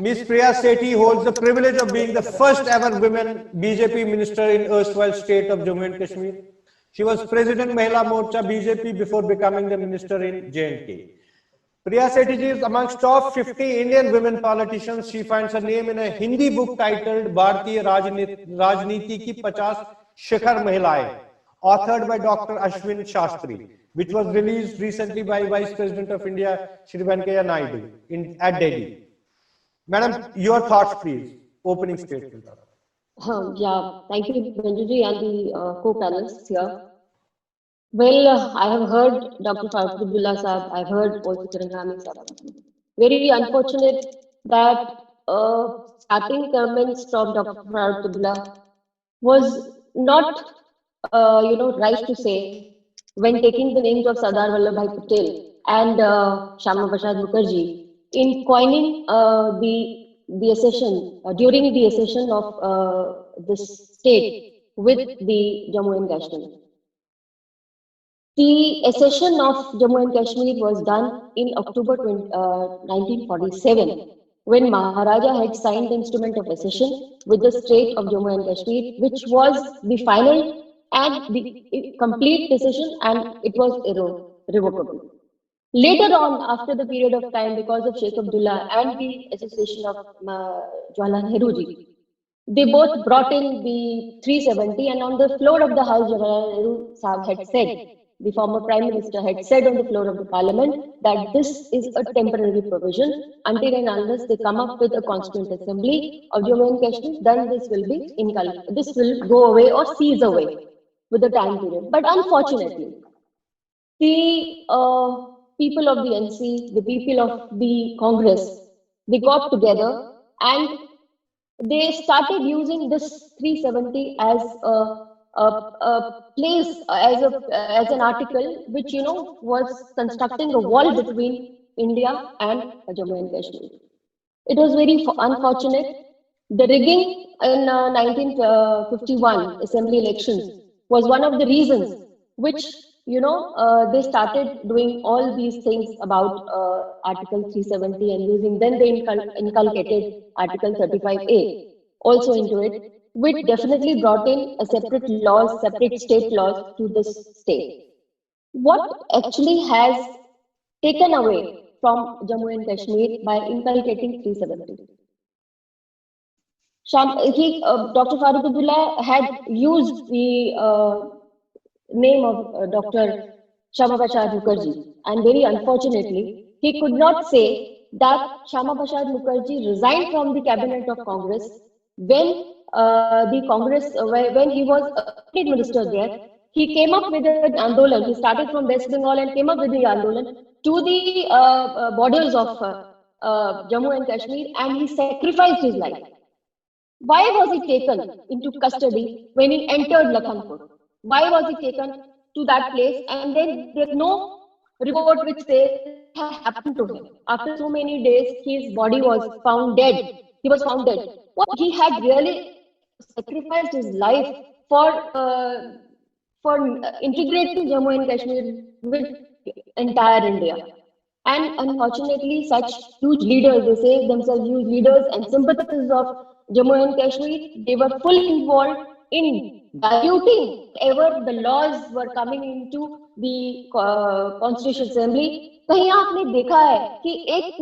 Ms. Priya Sethi holds the privilege of being the first ever women BJP minister in erstwhile state of Jammu and Kashmir. She was President Mahila Morcha BJP before becoming the minister in J&K. Priya Sethi is amongst top 50 Indian women politicians. She finds her name in a Hindi book titled Bharatiya Rajniti Ki 50 Shikhar Mahilaएं, authored by Dr. Ashwin Shastri, which was released recently by Vice President of India, Shri Venkaiah Naidu, at Delhi. Madam, your thoughts, please. Opening statement. Yeah, thank you, Benji, and the co-panelists here. Well, I have heard Dr. Farooq Abdullah Saab, I've heard also Chirangami Saab. Very unfortunate that starting comments from Dr. Farooq Abdullah was not, right to say when taking the names of Sardar Vallabhbhai Patel and Shyama Prasad Mukherjee in coining the accession during the accession of this state with the Jammu and Kashmir. The accession of Jammu and Kashmir was done in October 1947 when Maharaja had signed the instrument of accession with the state of Jammu and Kashmir, which was the final and the complete decision, and it was irrevocable. Later on, after the period of time, because of Sheikh Abdullah and the association of Jawaharlal Nehru ji, they both brought in the 370, and on the floor of the House, Jawaharlal Nehru Sahab had said, the former Prime Minister had said on the floor of the Parliament that this is a temporary provision until and unless they come up with a Constituent Assembly of Jammu and Kashmir, then this will go away or cease away with the time period. But unfortunately, the people of the NC, the people of the Congress, they got together and they started using this 370 as a place, as an article which, was constructing a wall between India and Jammu and Kashmir. It was very unfortunate. The rigging in 1951 assembly elections was one of the reasons which, they started doing all these things about Article 370 and using, then they inculcated Article 35A also into it, which definitely brought in a separate state laws to this state. What actually has taken away from Jammu and Kashmir by inculcating 370? Dr. Farooq Abdullah had used the name of Dr. Shyama Prasad Mukherjee, and very unfortunately, he could not say that Shyama Prasad Mukherjee resigned from the cabinet of Congress when when he was a state minister there. He came up with an Andolan. He started from West Bengal and came up with the Andolan to the borders of Jammu and Kashmir, and he sacrificed his life. Why was he taken into custody when he entered Lakhanpur? Why was he taken to that place? And then there's no report which says what happened to him. After so many days, his body was found dead. He was found dead. Well, he had really sacrificed his life for integrating Jammu and Kashmir with entire India. And unfortunately, such huge leaders, they say themselves huge leaders and sympathizers of Jammu and Kashmir, they were fully involved in diluting ever the laws were coming into the Constitutional Assembly. कहीं आपने देखा है कि एक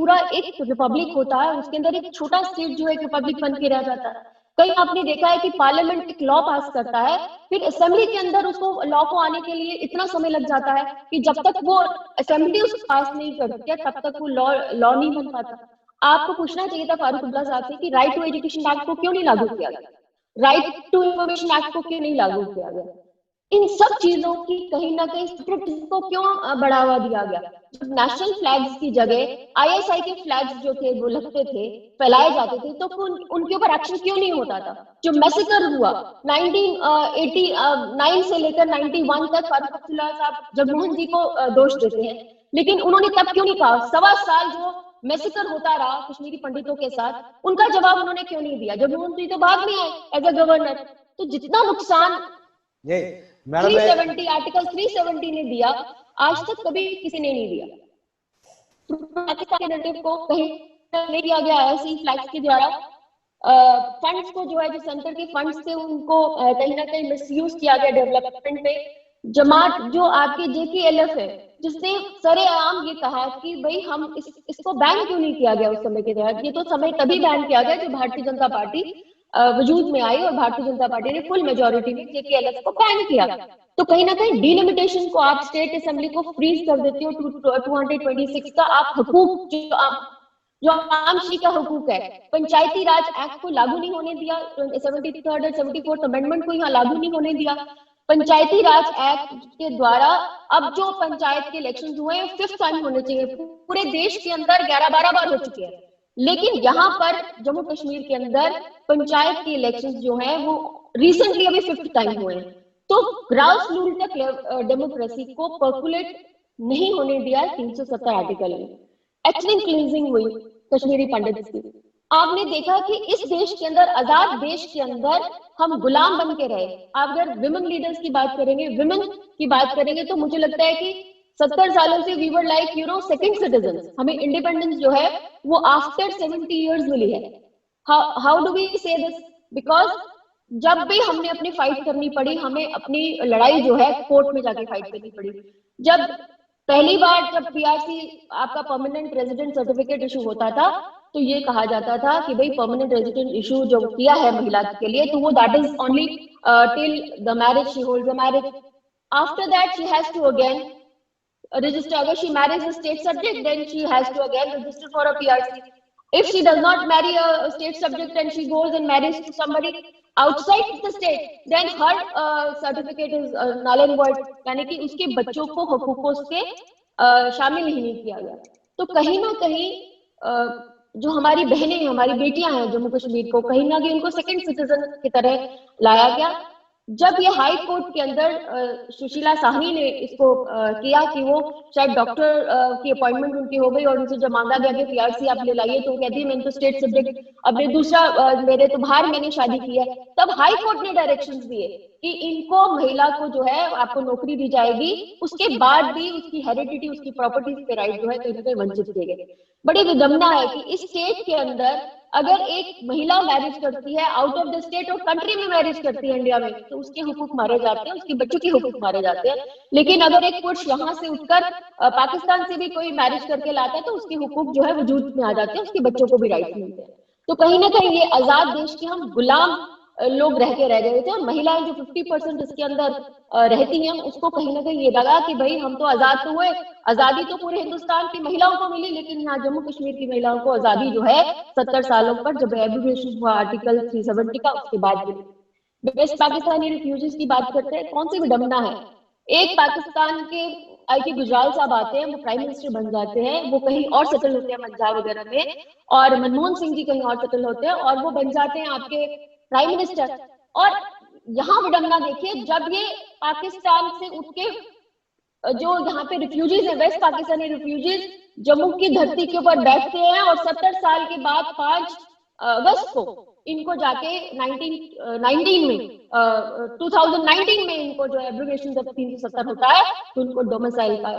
Republic होता है, उसके अंदर एक छोटा स्टेट जो है रिपब्लिक बन के रह जाता है. कहीं आपने देखा है कि पार्लियामेंट एक लॉ पास करता है, फिर असेंबली के अंदर उसको लॉ को आने के लिए इतना समय लग जाता है कि जब तक वो असेंबली उसको पास नहीं करती है तब तक वो लॉ नहीं बन पाता. आपको पूछना चाहिए था फारूक अब्दुल्ला साहब से कि राइट टू एजुकेशन एक्ट को क्यों नहीं लागू किया गया, राइट टू इंफॉर्मेशन एक्ट को क्यों नहीं लागू किया गया. इन सब चीजों की कहीं ना कहीं सेपरेटिज्म को क्यों बढ़ावा दिया गया. जब नेशनल फ्लैग्स की जगह आईएसआई के फ्लैग्स जो थे वो लगते थे, फैलाए जाते थे, तो उनके ऊपर एक्शन क्यों नहीं होता था. जो मैसेकर हुआ 1989 से लेकर 91 तक फारूक अब्दुल्ला साहब जगमोहन जी को दोष देते हैं, लेकिन उन्होंने तब क्यों नहीं कहा. 1.25 साल जो मैसेकर होता रहा कश्मीरी पंडितों के साथ, उनका जवाब उन्होंने क्यों नहीं दिया. जगमोहन जी तो बाद में आए एज अ गवर्नर. तो जितना नुकसान 370 आर्टिकल 370 ने दिया, आज तक कभी किसी ने नहीं दिया. पाकिस्तान के नैरेटिव को कहीं नहीं किया गया ऐसी फ्लैग्स के द्वारा। फंड्स को जो है, जो सेंटर के फंड्स थे उनको कहीं ना कहीं मिसयूज किया गया डेवलपमेंट में। जमात जो आपके JKLF है, जिसने सरेआम ये कहा कि भाई हम इसको बैन क्यों नहीं किया गया उस समय के तहत। ये तो समय तभी बैन किया गया जब भारतीय जनता पार्टी वजूद में आई और भारतीय जनता पार्टी ने फुल मेजोरिटी में JKLF को बैन किया। तो कहीं ना कहीं डिलिमिटेशन को आप स्टेट असेंबली को फ्रीज कर देते हो 226 का आप हुकूक जो आमशी का हुकूक है। पंचायती राज एक्ट को लागू नहीं होने दिया, 73rd और 74th अमेंडमेंट को यहाँ लागू नहीं होने दिया। पंचायती राज एक्ट के द्वारा अब जो पंचायत के इलेक्शन हुए हैं 5th टाइम होने चाहिए। पूरे देश के अंदर 11-12 बार हो चुके हैं, लेकिन यहाँ पर जम्मू कश्मीर के अंदर पंचायत के इलेक्शन जो है वो रिसेंटली अभी 5th टाइम हुए हैं। तो ग्रास रूट तक डेमोक्रेसी को पर्कुलेट नहीं होने दिया 370 आर्टिकल में। एथनिक क्लींजिंग हुई कश्मीरी पंडित की। आपने देखा कि इस देश के अंदर, आजाद देश के अंदर हम गुलाम बन के रहे। आप अगर विमेन लीडर्स की बात करेंगे, विमेन की बात करेंगे, तो मुझे लगता है कि 70 सालों से we were like second citizen. हमें इंडिपेंडेंस जो है वो आफ्टर 70 इयर्स मिली है। How do we say this? Because जब भी हमने अपनी फाइट करनी पड़ी, हमें अपनी लड़ाई जो है कोर्ट में जाके फाइट करनी पड़ी। जब पहली बार जब PRC आपका परमानेंट रेजिडेंट सर्टिफिकेट इशू होता था, तो ये कहा जाता था कि भाई परमानेंट रेजिडेंट इशू जो किया है महिला के लिए, तो वो that is only till the marriage she holds the marriage. After that she has to again register. Agar she marries a state subject, then she has to again register for a PRC. If she does not marry a state subject and she goes and marries to somebody outside the state, then her certificate is null and void. यानी कि उसके बच्चों को हुकूकों से शामिल ही नहीं किया गया। तो कहीं ना कहीं जो हमारी बहनें, हमारी बेटियां हैं जम्मू कश्मीर को, कहीं ना कहीं उनको सेकंड सिटीजन की तरह लाया गया। जब ये हाई कोर्ट के अंदर सुशीला साहनी ने इसको किया कि वो शायद डॉक्टर की अपॉइंटमेंट उनकी हो गई और उनसे जब मांगा गया कि PRC आप ले लाइए, तो वो कहती है मैंने तो स्टेट सब्जेक्ट, अपने दूसरा मेरे तो बाहर मैंने शादी की है। तब हाई कोर्ट ने डायरेक्शंस दिए कि इनको, महिला को जो है आपको नौकरी दी जाएगी, उसके बाद भी उसकी हेरिडिटी, उसकी प्रॉपर्टीज के राइट जो है कहीं ना कहीं वंचित किए गए। बड़ी विडंबना है कि इस स्टेट के अंदर अगर एक महिला मैरिज करती है आउट ऑफ द स्टेट और कंट्री में मैरिज करती है इंडिया में, तो उसके हुकूक मारे जाते हैं, उसके बच्चों के हुकूक मारे जाते हैं। लेकिन अगर एक पुरुष यहाँ से उठकर पाकिस्तान से भी कोई मैरिज करके लाता है, तो उसके हुकूक जो है वजूद में आ जाते हैं, उसके बच्चों को भी राइट मिलते हैं। तो कहीं ना कहीं ये आजाद देश के हम गुलाम लोग रह गए थे। और महिलाएं जो 50% इसके अंदर रहती हैं, उसको कहीं ना कहीं ये लगा कि भाई हम तो आजाद तो हुए, आजादी तो पूरे हिंदुस्तान की महिलाओं को मिली, लेकिन यहाँ जम्मू कश्मीर की महिलाओं को आजादी जो है 70 सालों पर जब एब्रोगेशन हुआ आर्टिकल 370 का, उसके बाद मिली। वेस्ट पाकिस्तानी रिफ्यूजीज की बात करते हैं, कौन सी विडंबना है। एक पाकिस्तान के IT गुजराल साहब आते हैं, वो प्राइम मिनिस्टर बन जाते हैं, वो कहीं और सेटल होते हैं पंजाब वगैरह में, और मनमोहन सिंह जी कहीं और सेटल होते हैं और वो बन जाते हैं आपके प्राइम मिनिस्टर। और यहाँ विडंबना देखिए, जब ये पाकिस्तान से उठ के जो यहाँ पे रिफ्यूजीज है, वेस्ट पाकिस्तानी रिफ्यूजीज जम्मू की धरती के ऊपर बैठते हैं और 70 साल के बाद 5 अगस्त को इनको जाके 2019 में इनको जो एब्रोगेशन जब 370 होता है, तो उनको डोमिसाइल का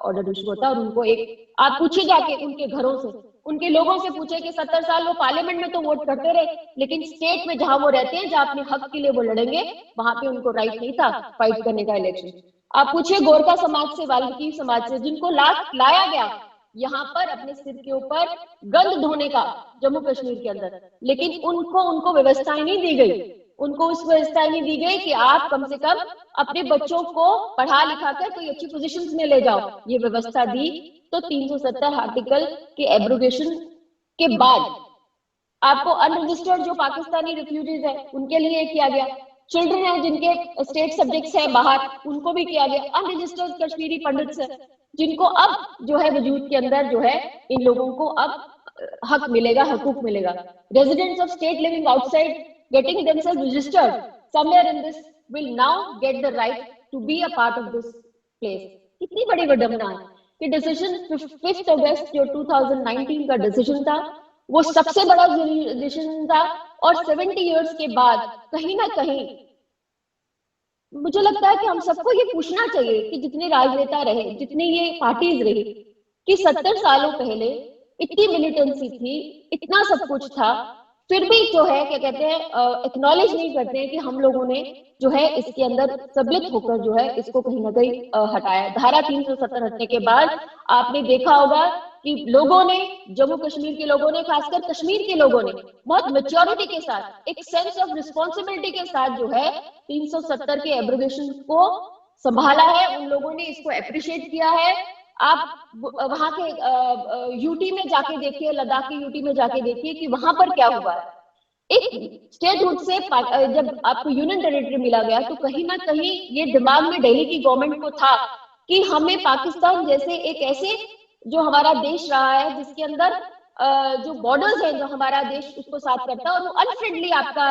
ऑर्डर इशू होता है। और उनको एक, आप पूछे जाके उनके घरों से, उनके लोगों से पूछे कि 70 साल वो पार्लियामेंट में तो वोट करते रहे, लेकिन स्टेट में जहां वो रहते हैं, जहां अपने हक के लिए वो लड़ेंगे, वहां पे उनको राइट नहीं था फाइट करने का इलेक्शन। आप पूछिए गोरखा समाज से, वाल्मीकि समाज से, जिनको लाया गया यहाँ पर अपने सिर के ऊपर गंद ढोने का जम्मू कश्मीर के अंदर, लेकिन उनको व्यवस्थाएं नहीं दी गई। उनको उस व्यवस्था नहीं दी गई कि आप कम से कम अपने बच्चों को पढ़ा लिखा कर कोई अच्छी पोजीशंस में ले जाओ। ये व्यवस्था दी तो 370 आर्टिकल के एब्रोगेशन के बाद आपको अनरजिस्टर्ड जो पाकिस्तानी रिफ्यूजीज है उनके लिए किया गया, चिल्ड्रन है जिनके स्टेट सब्जेक्ट्स है बाहर, उनको भी किया गया, अनरजिस्टर्ड कश्मीरी पंडित्स है जिनको अब जो है वजूद के अंदर जो है इन लोगों को अब हक मिलेगा, हकूक मिलेगा। Residents of state living outside getting themselves registered somewhere in this will now get the right to be a part of this place। कितनी बड़ी विडंबना है कि डिसीजन 5 अगस्त जो 2019 का डिसीजन था, वो सबसे बड़ा डिसीजन था। और 70 इयर्स के बाद कहीं ना कहीं मुझे लगता है कि हम सबको ये पूछना चाहिए कि जितने राजनेता रहे, जितनी ये पार्टीज रही, कि 70 सालों पहले इतनी मिलिटेंसी थी, इतना सब कुछ था, फिर भी जो है क्या कहते हैं एक्नॉलेज नहीं करते हैं कि हम लोगों ने जो है इसके अंदर सम्मिलित होकर जो है इसको कहीं ना कहीं हटाया। धारा 370 हटने के बाद आपने देखा होगा कि लोगों ने, जम्मू कश्मीर के लोगों ने, खासकर कश्मीर के लोगों ने बहुत मेच्योरिटी के साथ, एक सेंस ऑफ रिस्पॉन्सिबिलिटी के साथ जो है 370 के एब्रोगेशन को संभाला है। उन लोगों ने इसको अप्रिशिएट किया है। आप वहां के यूटी में जाके देखिए, लद्दाख के यूटी में जाके देखिए कि वहां पर क्या हुआ है। एक स्टेटहुड से जब आपको यूनियन टेरिटरी मिला गया तो कहीं ना कहीं ये दिमाग में दिल्ली की गवर्नमेंट को था कि हमें पाकिस्तान जैसे एक ऐसे जो हमारा देश रहा है जिसके अंदर जो बॉर्डर्स है, जो हमारा देश उसको साथ करता है और वो अनफ्रेंडली आपका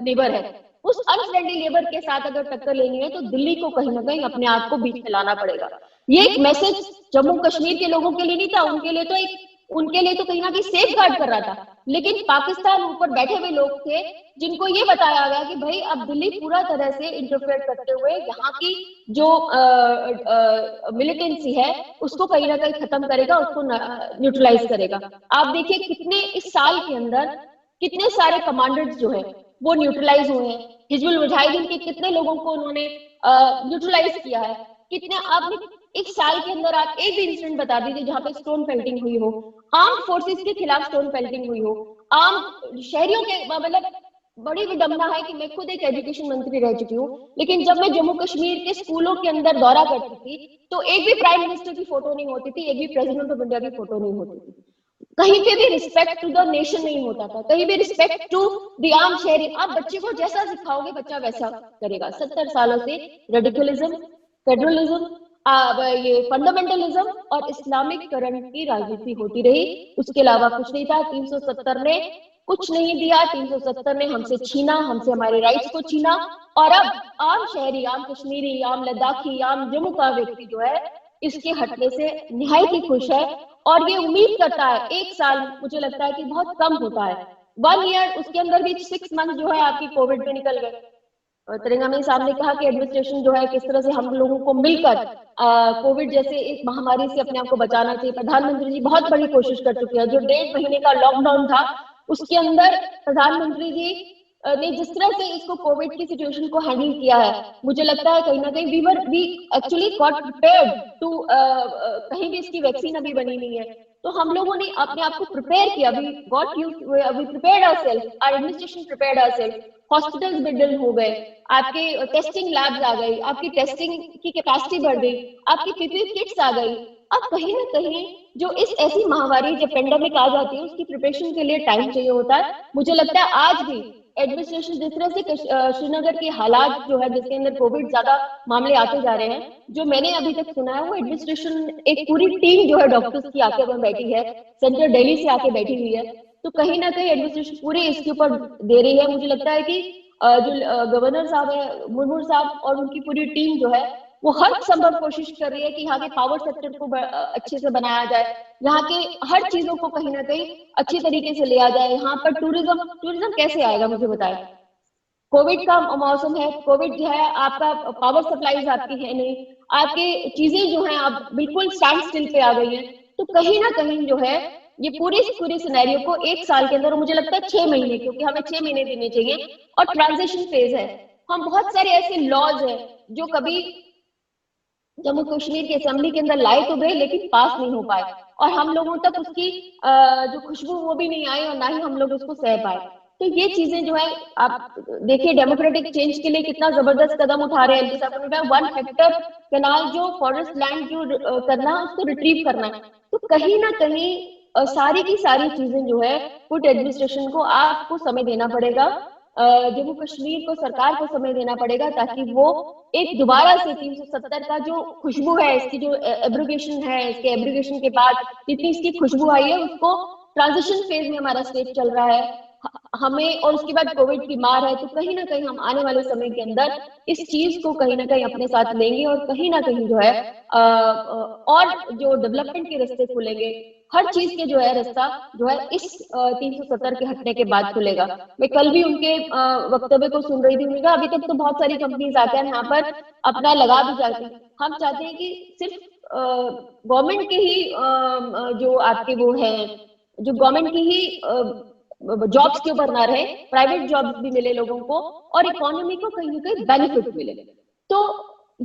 नेबर है, उस अनफ्रेंडली नेबर के साथ अगर टक्कर लेनी है तो दिल्ली को कहीं ना कहीं अपने आप को बीच में लाना पड़ेगा। ये एक मैसेज जम्मू कश्मीर के लोगों के लिए नहीं था, उनके लिए तो कहीं ना कहीं सेफ गार्ड कर रहा था, लेकिन पाकिस्तान ऊपर बैठे हुए लोग थे जिनको ये बताया गया कि भाई अब दिल्ली पूरा तरह से इंटरफेयर करते हुए यहाँ की जो मिलिटेंसी है उसको कहीं ना कहीं खत्म करेगा, उसको न्यूट्रलाइज करेगा। आप देखिए कितने इस साल के अंदर कितने सारे कमांडर्स जो है वो न्यूट्रलाइज हुए हैं। हिजबुल मुजाहिदीन के कितने लोगों को उन्होंने न्यूट्रलाइज किया है। कितने आपने एक साल के अंदर आप एक भी इंसिडेंट बता दीजिए जहां पे स्टोन पेल्टिंग हुई हो, आर्म फोर्सेस के खिलाफ स्टोन पेल्टिंग हुई हो, आम शहरियों के, मतलब बड़ी विडंबना है कि मैं खुद एक एजुकेशन मंत्री रह चुकी हूँ, लेकिन जब मैं जम्मू कश्मीर के स्कूलों के अंदर दौरा करती थी तो एक भी प्राइम मिनिस्टर की फोटो नहीं होती थी, एक भी प्रेसिडेंट ऑफ इंडिया की फोटो नहीं होती थी। कहीं पे भी रिस्पेक्ट टू द नेशन नहीं होता था, कहीं भी respect to the arm sharing. आप बच्चे को जैसा सिखाओगे बच्चा वैसा करेगा। 70 सालों से रेडिकलिज्म, फेडरलिज्म, ये फंडामेंटलिज्म और इस्लामिककरण की राजनीति होती रही, उसके अलावा कुछ नहीं था। 370 ने कुछ नहीं दिया, 370 ने हमसे छीना, हमसे हमारे राइट्स को छीना, और अब आम शहरी, आम कश्मीरी, आम लद्दाखी, आम जम्मू का व्यक्ति जो है इसके हटने से निहायत ही खुश है और ये उम्मीद करता है। एक साल मुझे लगता है कि बहुत कम होता है, 1 ईयर, उसके अंदर भी 6 मंथ जो है आपकी कोविड में निकल गए। तेलंगाना साहब ने कहा कि एडमिनिस्ट्रेशन जो है किस तरह से हम लोगों को मिलकर कोविड जैसे एक महामारी से अपने आप को बचाना चाहिए। प्रधानमंत्री जी बहुत बड़ी कोशिश कर चुके हैं। जो 1.5 महीने का लॉकडाउन था उसके अंदर प्रधानमंत्री जी ने जिस तरह से इसको कोविड की सिचुएशन को हैंडल किया है, मुझे लगता है कहीं ना कहीं we actually got prepared to, कहीं भी इसकी वैक्सीन अभी बनी नहीं है तो हम लोगों ने अपने आप को प्रिपेयर किया। We prepared ourselves, our administration prepared ourselves. Hospitals build हो गए, आपके टेस्टिंग लैब्स आ गई, आपकी टेस्टिंग की कैपेसिटी बढ़ गई, आपकी पीपीई किट्स आ गई। अब कहीं ना कहीं जो इस ऐसी महामारी जब पेंडेमिक आ जाती है उसकी प्रिपरेशन के लिए टाइम चाहिए होता है। मुझे लगता है आज भी एडमिनिस्ट्रेशन जिस तरह से श्रीनगर के हालात जो है जिसके अंदर कोविड ज्यादा मामले आते जा रहे हैं, जो मैंने अभी तक सुना है वो एडमिनिस्ट्रेशन एक पूरी टीम जो है डॉक्टर्स की आके वहां बैठी है, सेंट्रल दिल्ली से आके बैठी हुई है, तो कहीं ना कहीं एडमिनिस्ट्रेशन पूरे इसके ऊपर दे रही है। मुझे लगता है कि जो गवर्नर साहब है मुर्मू साहब और उनकी पूरी टीम जो है वो हर संभव कोशिश कर रही है कि यहाँ के पावर सेक्टर को अच्छे से बनाया जाए, यहाँ के हर चीजों को कहीं ना कहीं अच्छी तरीके से लिया जाए। यहाँ पर टूरिज्म कैसे आएगा मुझे बताएं। कोविड का मौसम है, कोविड जो है आपका पावर सप्लाईज आपकी है नहीं, आपकी चीजें जो है आप बिल्कुल स्टैंड स्टिल पे आ गई हैं, तो कहीं ना कहीं जो है ये पूरी सिनेरियो को एक साल के अंदर, मुझे लगता है 6 महीने, क्योंकि हमें 6 महीने देने चाहिए और ट्रांजिशन फेज है। हम बहुत सारे ऐसे लॉज हैं जो कभी जम्मू कश्मीर की असेंबली के अंदर लाए तो गए लेकिन पास नहीं हो पाए और हम लोगों तक उसकी जो खुशबू वो भी नहीं आई और ना ही हम लोग उसको सह पाए। तो ये चीजें जो है आप देखिए डेमोक्रेटिक चेंज के लिए कितना जबरदस्त कदम उठा रहे हैं एमपी साहब ने। 1 हेक्टर कैनाल जो फॉरेस्ट लैंड जो करना है उसको रिट्रीव करना है, तो कहीं ना कहीं सारी की सारी चीजें जो है फूड एडमिनिस्ट्रेशन को आपको समय देना पड़ेगा, जम्मू कश्मीर को सरकार को समय देना पड़ेगा ताकि वो एक दोबारा से 370 का जो खुशबू है, इसकी जो एब्रोगेशन है, इसके एब्रोगेशन के बाद जितनी इसकी खुशबू आई है उसको, ट्रांजिशन फेज में हमारा स्टेट चल रहा है हमें, और उसके बाद कोविड की मार है, तो कहीं ना कहीं हम आने वाले समय के अंदर इस चीज को कहीं ना कहीं अपने साथ लेंगे और कहीं ना कहीं जो है और जो डेवलपमेंट के रास्ते खुलेंगे, हर चीज के जो है रास्ता जो है इस 370 के हटने के बाद खुलेगा। मैं कल भी उनके वक्तव्य को सुन रही थी, उन्होंने कहा अभी तक तो बहुत सारी कंपनीज आकर यहाँ पर अपना लगा भी जाती, हम चाहते हैं कि सिर्फ गवर्नमेंट के ही जो आपके वो हैं जो गवर्नमेंट की ही जॉब्स के ऊपर ना रहे, प्राइवेट जॉब्स भी मिले लोगों को और इकोनॉमी को कहीं ना कहीं बेनिफिट मिले। तो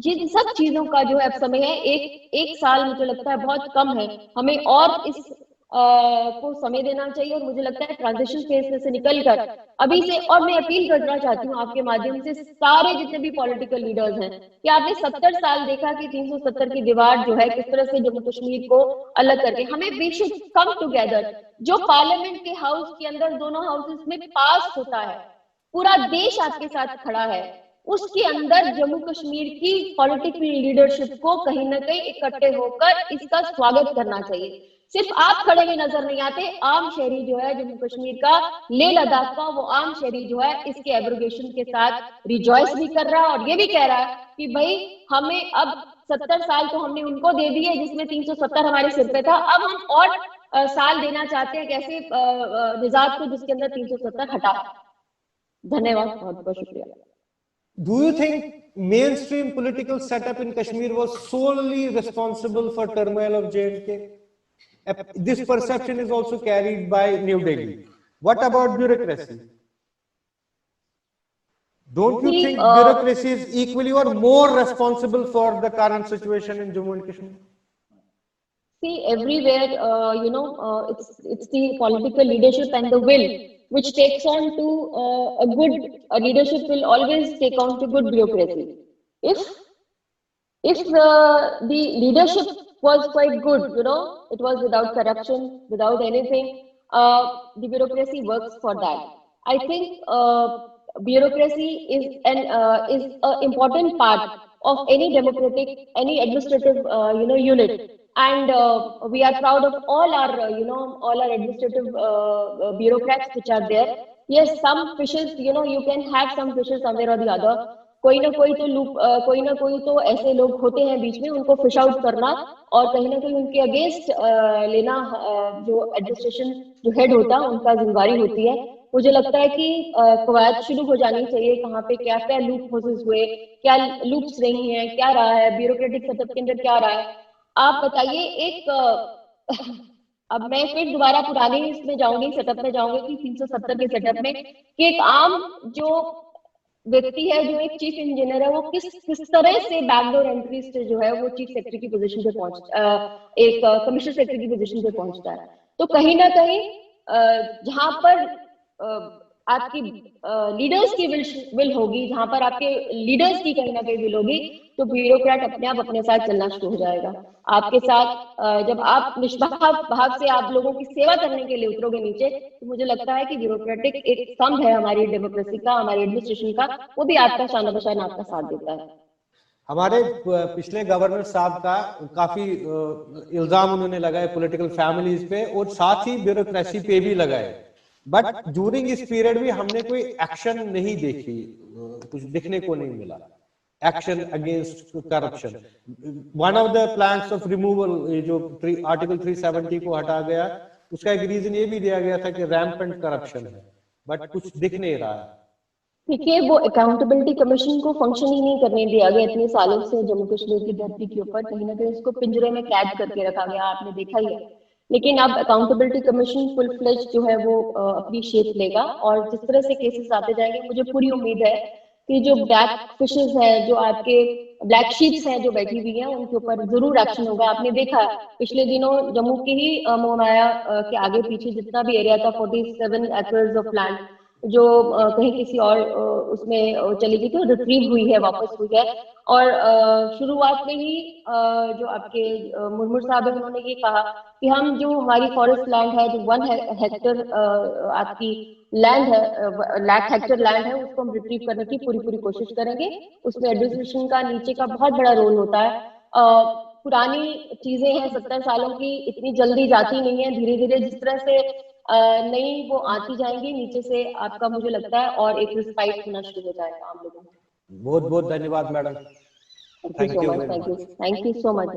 ये सब चीजों का जो है अब समय है, एक साल मुझे लगता है बहुत कम है, हमें और इस को समय देना चाहिए। और मुझे लगता है ट्रांजिशन फेज में से निकलकर अभी से, और मैं अपील करना चाहती हूँ आपके माध्यम से सारे जितने भी पॉलिटिकल लीडर्स हैं कि आपने 70 साल देखा कि 370 की दीवार जो है किस तरह से जम्मू कश्मीर को अलग करके, हमें वी शुड कम टुगेदर। जो पार्लियामेंट के हाउस के अंदर दोनों हाउसेस में पास होता है, पूरा देश आपके साथ खड़ा है, उसके अंदर जम्मू कश्मीर की पॉलिटिकल लीडरशिप को कहीं ना कहीं इकट्ठे होकर इसका स्वागत करना चाहिए। सिर्फ आप खड़े हुए नजर नहीं आते, आम शहरी जो है जम्मू कश्मीर का, लेह लद्दाख का, वो आम शहरी जो है इसके एब्रोगेशन के साथ रिजॉइस भी कर रहा है और ये भी कह रहा है कि भाई हमें अब 70 साल तो हमने उनको दे दिए जिसमें 370 हमारे सिर पे था, अब हम और साल देना चाहते हैं कैसे निजात को जिसके अंदर 370 हटा। धन्यवाद, बहुत बहुत शुक्रिया। Do you think mainstream political setup in Kashmir was solely responsible for turmoil of J&K? This perception is also carried by New Delhi. What about bureaucracy? Don't you think bureaucracy is equally or more responsible for the current situation in Jammu and Kashmir? See, everywhere, it's the political leadership and the will which takes on to a good leadership will always take on to good bureaucracy. If the leadership was quite good, it was without corruption, without anything, the bureaucracy works for that. I think bureaucracy is an important part of any democratic, any administrative unit. And we are proud of all our administrative bureaucrats which are there. Yes, some fishes, you can have some fishes somewhere or the other. कोई ना कोई तो ऐसे लोग होते हैं बीच में, उनको फिश आउट करना और कहीं ना कहीं उनके अगेंस्ट लेना जो एडमिनिस्ट्रेशन जो हेड होता है उनका जिम्मेदारी होती है। मुझे लगता है कि कवायद शुरू हो जानी चाहिए, कहाँ पे क्या क्या लूप होसेस हुए, क्या लूप्स रही हैं, क्या रहा है ब्यूरोक्रेटिक सेटअप के अंदर, क्या रहा है। आप बताइए एक अब मैं फिर दोबारा पुराने इसमें जाऊंगी, सेटअप में जाऊंगी कि 370 के सेटअप में कि एक आम जो व्यक्ति है, जो एक चीफ इंजीनियर है, वो किस तरह से बैकडोर एंट्री से जो है वो चीफ सेक्रेटरी की पोजीशन पे एक कमिश्नर सेक्रेटरी की पोजीशन पे पहुंचता है। तो कहीं ना कहीं जहां पर आपकी लीडर्स की विल होगी, जहां पर आपके लीडर्स की कहीं ना कहीं विल होगी, तो ब्यूरोक्रेट अपने आप अपने साथ चलना शुरू हो जाएगा आपके साथ। जब आप निष्पाप भाव से आप लोगों की सेवा करने के लिए उतरोगे नीचे, तो मुझे लगता है कि ब्यूरोक्रेटिक एक स्तंभ है हमारी डेमोक्रेसी का, हमारी एडमिनिस्ट्रेशन का, वो भी आपका शान बशान आपका साथ देता है। हमारे पिछले गवर्नर साहब का काफी इल्जाम उन्होंने लगाए पॉलिटिकल फैमिलीज पे और साथ ही ब्यूरोक्रेसी पे भी लगाए, बट ड्यूरिंग इस पीरियड भी हमने कोई एक्शन नहीं देखी, कुछ दिखने को नहीं मिला action against corruption. One of the plans of removal, जो आर्टिकल 370 को हटा गया, उसका एक रीजन ये भी दिया गया था कि रैम्पेंट करप्शन है, बट कुछ दिख नहीं रहा है। देखिए, वो अकाउंटेबिलिटी कमीशन को फंक्शन ही नहीं करने दिया गया इतने सालों से जम्मू कश्मीर की धरती के ऊपर, कहीं ना कहीं उसको पिंजरे में कैद करके रखा गया, आपने देखा ही है। लेकिन अब अकाउंटेबिलिटी कमीशन फुल फ्लेज जो है वो अपनी शेप लेगा और जिस तरह से केसेस आते जाएंगे, मुझे पूरी उम्मीद है कि जो ब्लैक फिशेस हैं, जो आपके ब्लैक शीप्स हैं जो बैठी हुई हैं, उनके ऊपर जरूर एक्शन होगा। आपने देखा पिछले दिनों जम्मू की ही मोहनाया के आगे पीछे जितना भी एरिया था, 47 एकर्स ऑफ लैंड जो कहीं किसी और उसमें चली गई थी, रिट्रीव हुई है, वापस हुई है। और शुरुआत में ही जो आपके मुर्मू साहब है, उन्होंने ये कहा कि हम जो हमारी फॉरेस्ट लैंड है, जो 1 हेक्टर आपकी लैंड है, लाख हेक्टर लैंड है, उसको हम रिट्रीव करने की पूरी कोशिश करेंगे। उसमें एडमिनिस्ट्रेशन का नीचे का बहुत बड़ा रोल होता है। पुरानी चीजें हैं 70 सालों की, इतनी जल्दी जाती नहीं है, धीरे धीरे जिस तरह से नई वो आती जाएंगी नीचे से, आपका मुझे लगता है और एक रिस्पाइट होना शुरू हो जाएगा आम लोगों को। बहुत बहुत धन्यवाद madam. Thank you so much.